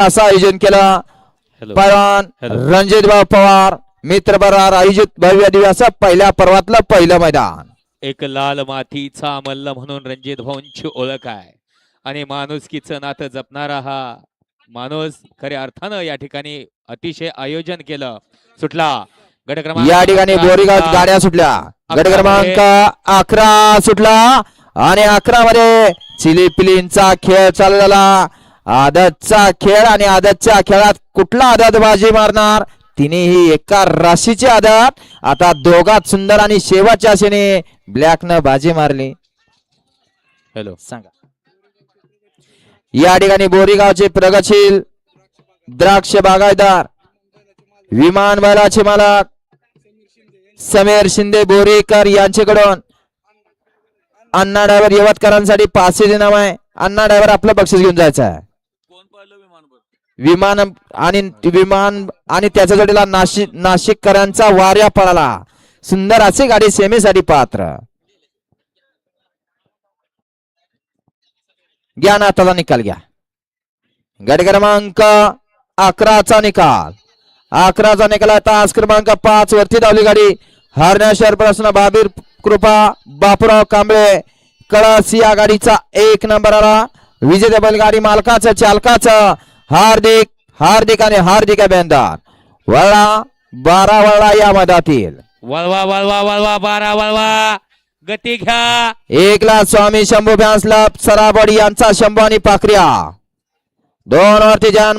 असं आयोजन केलं. पैलवान रणजित भाऊ पवार मित्र बरोबर आयोजित भव्य दिवस पहिल्या पर्वातलं पहिलं मैदान. एक लाल मातीचा मल्ल म्हणून रणजित भाऊंची ओळख आहे आणि माणुसकीचं नातं जपणारा हा माणूस खऱ्या अर्थानं या ठिकाणी अतिशय आयोजन केलं. सुटला गट क्रमांक या ठिकाणी बोरीगाव गाड्या सुटल्या. गट क्रमांक 11 सुटला आणि 11 मध्ये चिलीपिलींचा खेळ चालू झाला. आदतचा खेळ आणि आदतच्या खेळात कुठला आदत बाजी मारणार. तिनेही एका राशीची आदत. आता दोघात सुंदर आणि शेवटच्या आशेने ब्लॅक न बाजी मारली. हॅलो सांगा. या ठिकाणी बोरीगावचे प्रगतशील द्राक्ष बागायतदार विमान बलाचे मालक समीर शिंदे बोरीकर यांच्याकडून अण्णा ड्रायव्हर यवतकरांसाठी 500 इनाम आहे. अण्णा ड्रायव्हर आपलं बक्षीस घेऊन जायचं आहे. विमान आणि त्याच्या जोडीला नाशिककरांचा वाऱ्या पळाला. सुंदर अशी गाडी सेमीसाठी पात्र. घ्या ना आताचा निकाल घ्या. गट क्रमांक 11चा निकाल. 11चा निकाल. तास क्रमांक 5 वरती धावली गाडी हरण्या शहर प्रश्न बाबीर कृपा बापूराव कांबळे कळस या गाडीचा 1 नंबर आला. विजेते बैलगाडी मालकाचं चालकाचं हार्दिक हार्दिक आणि हार्दिक अभिनंदन. वळला 12 वळला या मधातील वळवा वळवा वळवा 12 वळवा गती घ्या. 1 ला स्वामी शंभू फॅन्स क्लब सराबडी यांचा शंभू आणि पाखऱ्या 2 वरती जान